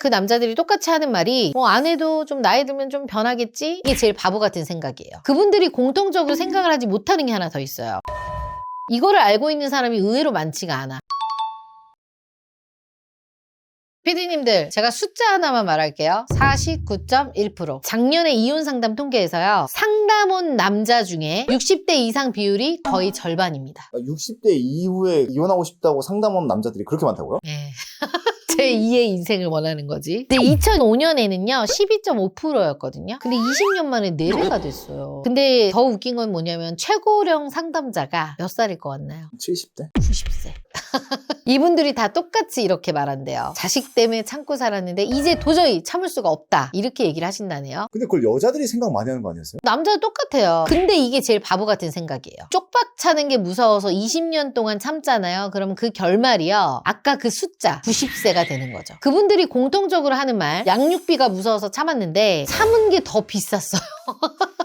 그 남자들이 똑같이 하는 말이 아내도 좀 나이 들면 좀 변하겠지? 이게 제일 바보 같은 생각이에요. 그분들이 공통적으로 생각을 하지 못하는 게 하나 더 있어요. 이거를 알고 있는 사람이 의외로 많지가 않아. PD님들, 제가 숫자 하나만 말할게요. 49.1%. 작년에 이혼 상담 통계에서요. 상담 온 남자 중에 60대 이상 비율이 거의 절반입니다. 60대 이후에 이혼하고 싶다고 상담한 남자들이 그렇게 많다고요? 네. 제 2의 인생을 원하는 거지. 근데 2005년에는요 12.5%였거든요. 근데 20년 만에 4배가 됐어요. 근데 더 웃긴 건 뭐냐면 최고령 상담자가 몇 살일 것 같나요? 70대? 90세. 이분들이 다 똑같이 이렇게 말한대요. 자식 때문에 참고 살았는데 이제 도저히 참을 수가 없다. 이렇게 얘기를 하신다네요. 근데 그걸 여자들이 생각 많이 하는 거 아니었어요? 남자도 똑같아요. 근데 이게 제일 바보 같은 생각이에요. 쪽박 차는 게 무서워서 20년 동안 참잖아요. 그럼 그 결말이요. 아까 그 숫자 90세가 되는 거죠. 그분들이 공통적으로 하는 말 양육비가 무서워서 참았는데 참은 게 더 비쌌어요.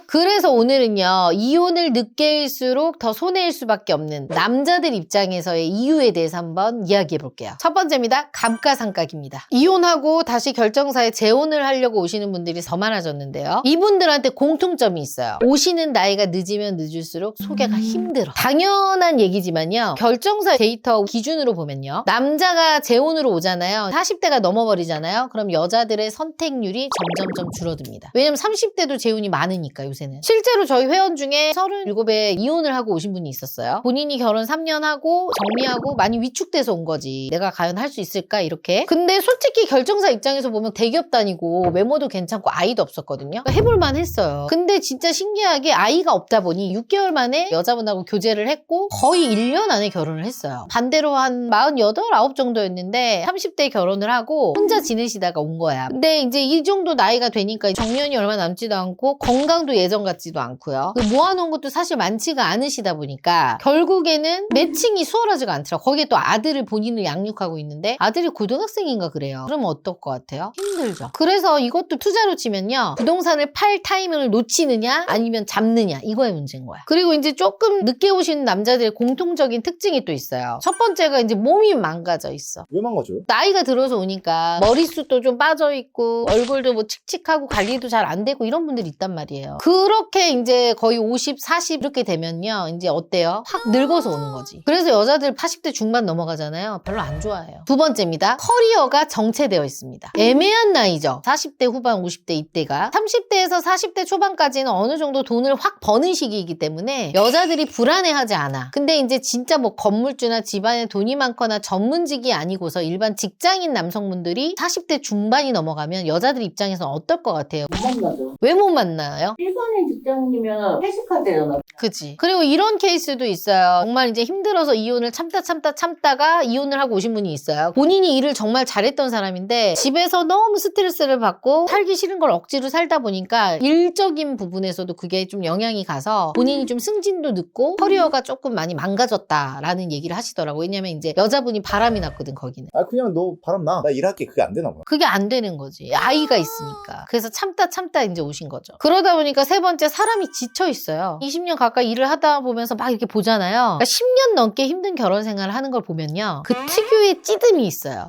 그래서 오늘은요. 이혼을 늦게일수록 더 손해일 수밖에 없는 남자들 입장에서의 이유에 대해서 한번 이야기해 볼게요. 첫 번째입니다. 감가상각입니다. 이혼하고 다시 결정사에 재혼을 하려고 오시는 분들이 더 많아졌는데요. 이분들한테 공통점이 있어요. 오시는 나이가 늦으면 늦을수록 소개가 힘들어. 당연한 얘기지만요. 결정사 데이터 기준으로 보면요. 남자가 재혼으로 오잖아요. 40대가 넘어버리잖아요. 그럼 여자들의 선택률이 점점점 줄어듭니다. 왜냐면 30대도 재혼이 많으니까 요새. 실제로 저희 회원 중에 37에 이혼을 하고 오신 분이 있었어요. 본인이 결혼 3년 하고 정리하고 많이 위축돼서 온 거지. 내가 과연 할 수 있을까 이렇게. 근데 솔직히 결정사 입장에서 보면 대기업 다니고 외모도 괜찮고 아이도 없었거든요. 그러니까 해볼만 했어요. 근데 진짜 신기하게 아이가 없다 보니 6개월 만에 여자분하고 교제를 했고 거의 1년 안에 결혼을 했어요. 반대로 한 48, 9 정도였는데 30대에 결혼을 하고 혼자 지내시다가 온 거야. 근데 이제 이 정도 나이가 되니까 정년이 얼마 남지도 않고 건강도 예전 같지도 않고요. 모아놓은 것도 사실 많지가 않으시다 보니까 결국에는 매칭이 수월하지가 않더라고요. 거기에 또 아들을 본인을 양육하고 있는데 아들이 고등학생인가 그래요. 그러면 어떨 것 같아요? 힘들죠. 그래서 이것도 투자로 치면요. 부동산을 팔 타이밍을 놓치느냐 아니면 잡느냐 이거의 문제인 거야. 그리고 이제 조금 늦게 오시는 남자들의 공통적인 특징이 또 있어요. 첫 번째가 이제 몸이 망가져 있어. 왜 망가져요? 나이가 들어서 오니까 머리숱도 좀 빠져있고 얼굴도 뭐 칙칙하고 관리도 잘 안 되고 이런 분들이 있단 말이에요. 그렇게 이제 거의 50, 40 이렇게 되면요. 이제 어때요? 확 늙어서 오는 거지. 그래서 여자들 80대 중반 넘어가잖아요. 별로 안 좋아해요. 두 번째입니다. 커리어가 정체되어 있습니다. 애매한 나이죠. 40대 후반, 50대 이때가. 30대에서 40대 초반까지는 어느 정도 돈을 확 버는 시기이기 때문에 여자들이 불안해하지 않아. 근데 이제 진짜 뭐 건물주나 집안에 돈이 많거나 전문직이 아니고서 일반 직장인 남성분들이 40대 중반이 넘어가면 여자들 입장에서는 어떨 것 같아요? 못 만나죠. 왜 못 만나요? 일반인 직장이면 회식하대잖아. 그치. 그리고 이런 케이스도 있어요. 정말 이제 힘들어서 이혼을 참다가 이혼을 하고 오신 분이 있어요. 본인이 일을 정말 잘했던 사람인데 집에서 너무 스트레스를 받고 살기 싫은 걸 억지로 살다 보니까 일적인 부분에서도 그게 좀 영향이 가서 본인이 좀 승진도 늦고 커리어가 조금 많이 망가졌다라는 얘기를 하시더라고요. 왜냐면 이제 여자분이 바람이 났거든 거기는. 그냥 너 바람 나 일할게. 그게 안 되나 봐요. 그게 안 되는 거지. 아이가 있으니까. 그래서 참다 이제 오신 거죠. 그러다 보니까 세 번째 사람이 지쳐 있어요. 20년 가까이 일을 하다 보면서 막 이렇게 보잖아요. 그러니까 10년 넘게 힘든 결혼 생활을 하는 걸 보면요. 그 특유의 찌듦이 있어요.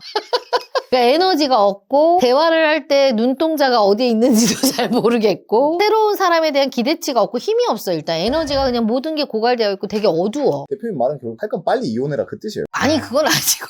그러니까 에너지가 없고 대화를 할 때 눈동자가 어디에 있는지도 잘 모르겠고 새로운 사람에 대한 기대치가 없고 힘이 없어. 일단 에너지가 그냥 모든 게 고갈되어 있고 되게 어두워. 대표님 말은 결국 할 건 빨리 이혼해라 그 뜻이에요. 아니 그건 아니고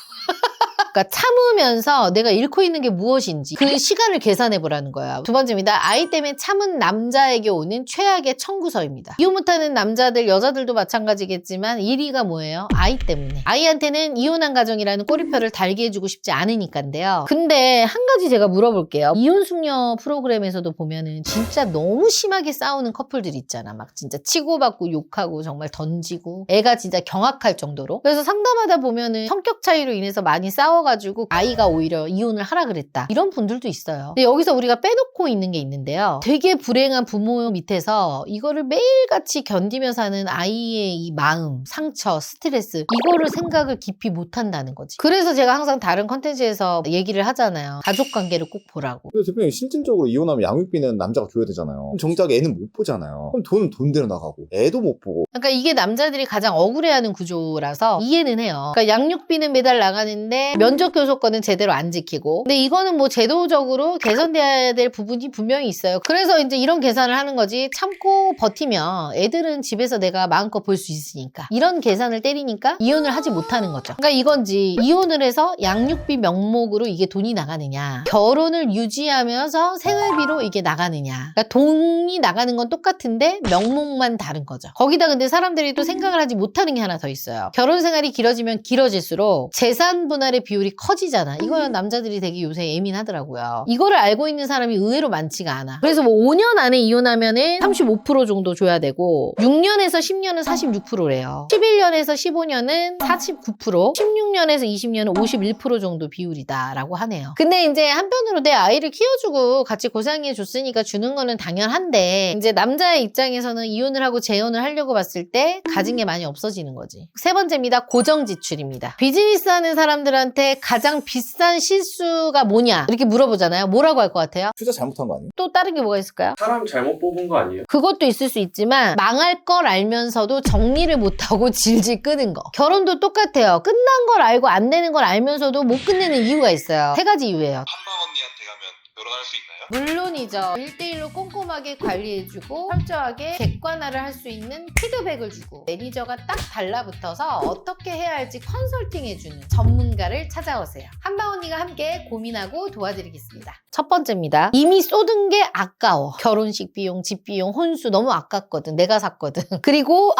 그러니까 참으면서 내가 잃고 있는 게 무엇인지 그 시간을 계산해 보라는 거야. 두 번째입니다. 아이 때문에 참은 남자에게 오는 최악의 청구서입니다. 이혼 못하는 남자들, 여자들도 마찬가지겠지만 1위가 뭐예요? 아이 때문에. 아이한테는 이혼한 가정이라는 꼬리표를 달게 해주고 싶지 않으니까인데요. 근데 한 가지 제가 물어볼게요. 이혼 숙녀 프로그램에서도 보면은 진짜 너무 심하게 싸우는 커플들 있잖아. 막 진짜 치고받고 욕하고 정말 던지고 애가 진짜 경악할 정도로. 그래서 상담하다 보면은 성격 차이로 인해서 많이 싸워가지고 아이가 오히려 이혼을 하라 그랬다. 이런 분들도 있어요. 근데 여기서 우리가 빼놓고 있는 게 있는데요. 되게 불행한 부모 밑에서 이거를 매일같이 견디며 사는 아이의 이 마음, 상처, 스트레스 이거를 생각을 깊이 못한다는 거지. 그래서 제가 항상 다른 컨텐츠에서 얘기를 하잖아요. 가족관계를 꼭 보라고. 근데 대표님 실질적으로 이혼하면 양육비는 남자가 줘야 되잖아요. 그럼 정작 애는 못 보잖아요. 그럼 돈은 돈대로 나가고 애도 못 보고. 그러니까 이게 남자들이 가장 억울해하는 구조라서 이해는 해요. 그러니까 양육비는 매달 나가는데 몇 원적 교섭권은 제대로 안 지키고. 근데 이거는 뭐 제도적으로 개선돼야 될 부분이 분명히 있어요. 그래서 이제 이런 계산을 하는 거지. 참고 버티면 애들은 집에서 내가 마음껏 볼 수 있으니까. 이런 계산을 때리니까 이혼을 하지 못하는 거죠. 그러니까 이건지 이혼을 해서 양육비 명목으로 이게 돈이 나가느냐, 결혼을 유지하면서 생활비로 이게 나가느냐. 그러니까 돈이 나가는 건 똑같은데 명목만 다른 거죠. 거기다 근데 사람들이 또 생각을 하지 못하는 게 하나 더 있어요. 결혼 생활이 길어지면 길어질수록 재산 분할의 비율이 커지잖아. 이거는 남자들이 되게 요새 예민하더라고요. 이거를 알고 있는 사람이 의외로 많지가 않아. 그래서 뭐 5년 안에 이혼하면은 35% 정도 줘야 되고 6년에서 10년은 46%래요. 11년에서 15년은 49%, 16년에서 20년은 51% 정도 비율이다라고 하네요. 근데 이제 한편으로 내 아이를 키워주고 같이 고생해 줬으니까 주는 거는 당연한데 이제 남자의 입장에서는 이혼을 하고 재혼을 하려고 봤을 때 가진 게 많이 없어지는 거지. 세 번째입니다. 고정 지출입니다. 비즈니스 하는 사람들한테 가장 비싼 실수가 뭐냐 이렇게 물어보잖아요. 뭐라고 할 것 같아요? 투자 잘못한 거 아니에요? 또 다른 게 뭐가 있을까요? 사람 잘못 뽑은 거 아니에요? 그것도 있을 수 있지만 망할 걸 알면서도 정리를 못하고 질질 끄는 거. 결혼도 똑같아요. 끝난 걸 알고 안 되는 걸 알면서도 못 끝내는 이유가 있어요. 세 가지 이유예요. 한방 언니한테 가면 결혼할 수 있나요? 물론이죠. 1대1로 꼼꼼하게 관리해주고 철저하게 객관화를 할 수 있는 피드백을 주고 매니저가 딱 달라붙어서 어떻게 해야 할지 컨설팅해주는 전문가를 찾아오세요. 한방 언니가 함께 고민하고 도와드리겠습니다. 첫 번째입니다. 이미 쏟은 게 아까워. 결혼식 비용, 집 비용, 혼수 너무 아깝거든. 내가 샀거든. 그리고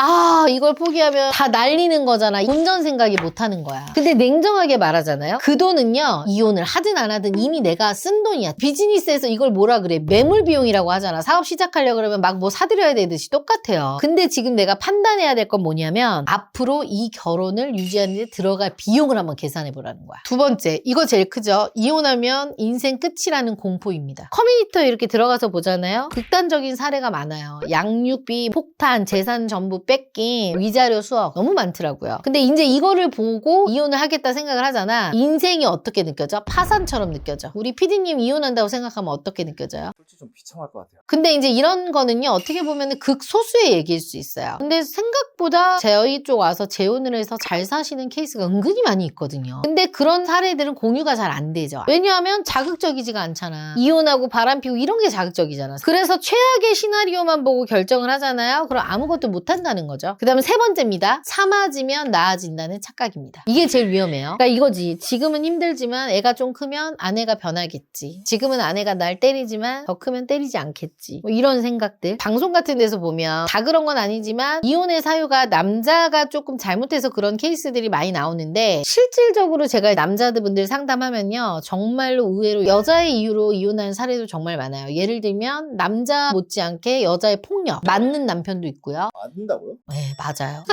이걸 포기하면 다 날리는 거잖아. 운전 생각이 못하는 거야. 근데 냉정하게 말하잖아요. 그 돈은요. 이혼을 하든 안 하든 이미 내가 쓴 돈이야. 비즈니스에서 이걸 뭐라 그래? 매물 비용이라고 하잖아. 사업 시작하려고 그러면 막 뭐 사드려야 되듯이 똑같아요. 근데 지금 내가 판단해야 될 건 뭐냐면 앞으로 이 결혼을 유지하는 데 들어갈 비용을 한번 계산해 보라는 거야. 두 번째, 이거 제일 크죠. 이혼하면 인생 끝이라는 공포입니다. 커뮤니티에 이렇게 들어가서 보잖아요. 극단적인 사례가 많아요. 양육비, 폭탄, 재산 전부 뺏김, 위자료 수억 너무 많더라고요. 근데 이제 이거를 보고 이혼을 하겠다 생각을 하잖아. 인생이 어떻게 느껴져? 파산처럼 느껴져. 우리 PD님 이혼한다고 생각하면 어떻게 느껴져요? 솔직히 좀 비참할 것 같아요. 근데 이제 이런 거는요, 어떻게 보면 극소수의 얘기일 수 있어요. 근데 생각보다 저희 쪽 와서 재혼을 해서 잘 사시는 케이스가 은근히 많이 있거든요. 근데 그런 사례들은 공유가 잘 안 되죠. 왜냐하면 자극적이지가 않잖아. 이혼하고 바람피고 이런 게 자극적이잖아. 그래서 최악의 시나리오만 보고 결정을 하잖아요. 그럼 아무것도 못 한다는 거죠. 그 다음에 세 번째입니다. 참아지면 나아진다는 착각입니다. 이게 제일 위험해요. 그러니까 이거지. 지금은 힘들지만 애가 좀 크면 아내가 변하겠지. 지금은 아내가 날 때리지만 더 크면 때리지 않겠지. 뭐 이런 생각들. 방송 같은 데서 보면 다 그런 건 아니지만 이혼의 사유가 남자가 조금 잘못해서 그런 케이스들이 많이 나오는데 실질적으로 제가 남자분들 상담하면요. 정말로 의외로 여자의 이유로 이혼하는 사례도 정말 많아요. 예를 들면 남자 못지않게 여자의 폭력. 맞는 남편도 있고요. 맞는다고요? 네, 맞아요.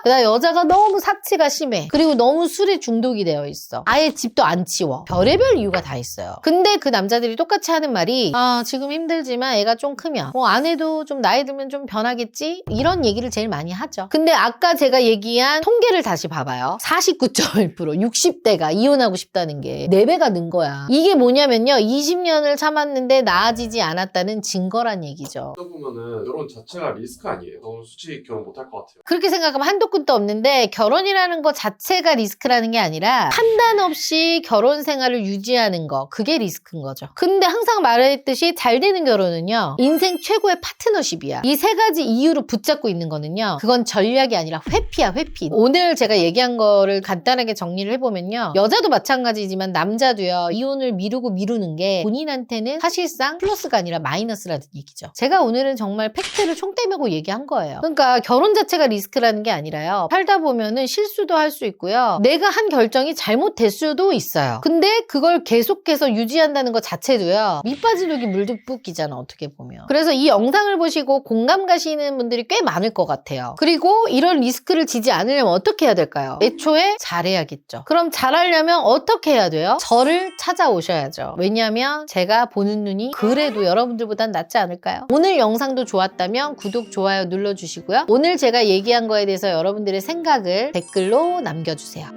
그다음에 여자가 너무 사치가 심해. 그리고 너무 술에 중독이 되어 있어. 아예 집도 안 치워. 별의별 이유가 다 있어요. 근데 그 남자들이 똑같이 하는 말이 지금 힘들지만 애가 좀 크면 뭐 아내도 좀 나이 들면 좀 변하겠지? 이런 얘기를 제일 많이 하죠. 근데 아까 제가 얘기한 통계를 다시 봐봐요. 49.1% 60대가 이혼하고 싶다는 게 4배가 는 거야. 이게 뭐냐면요. 20년을 참았는데 나아지지 않았다는 증거란 얘기죠. 어떻게 보면은 결혼 자체가 리스크 아니에요? 너무 솔직히 결혼 못할 것 같아요. 그렇게 생각하면 한도 끝도 없는데 결혼이라는 것 자체가 리스크라는 게 아니라 판단 없이 결혼 생활을 유지하는 거 그게 리스크인 거죠. 근데 항상 말했듯이 잘 되는 결혼은요. 인생 최고의 파트너십이야. 이 세 가지 이유로 붙잡고 있는 거는요. 그건 전략이 아니라 회피야 회피. 오늘 제가 얘기한 거를 간단하게 정리를 해보면요. 여자도 마찬가지지만 남자도요. 이혼을 미루는 게 본인한테는 사실상 플러스가 아니라 마이너스라는 얘기죠. 제가 오늘은 정말 팩트를 총대매고 얘기한 거예요. 그러니까 결혼 자체가 리스크라는 게 아니라요. 살다 보면은 실수도 할 수 있고요. 내가 한 결정이 잘못될 수도 있어요. 근데 그걸 계속해서 유지한다는 것 자체도요. 밑빠진 독이 물도 붓기잖아. 어떻게 보면. 그래서 이 영상을 보시고 공감 가시는 분들이 꽤 많을 것 같아요. 그리고 이런 리스크를 지지 않으려면 어떻게 해야 될까요? 애초에 잘해야겠죠. 그럼 잘하려면 어떻게 해야 돼요? 저를 찾아오셔야죠. 왜냐하면 제가 보는 눈이 그래도 여러분들보단 낫지 않을까요? 오늘 영상도 좋았다면 구독, 좋아요 눌러주시고요. 오늘 제가 얘기한 거에 대해서 여러분들의 생각을 댓글로 남겨주세요.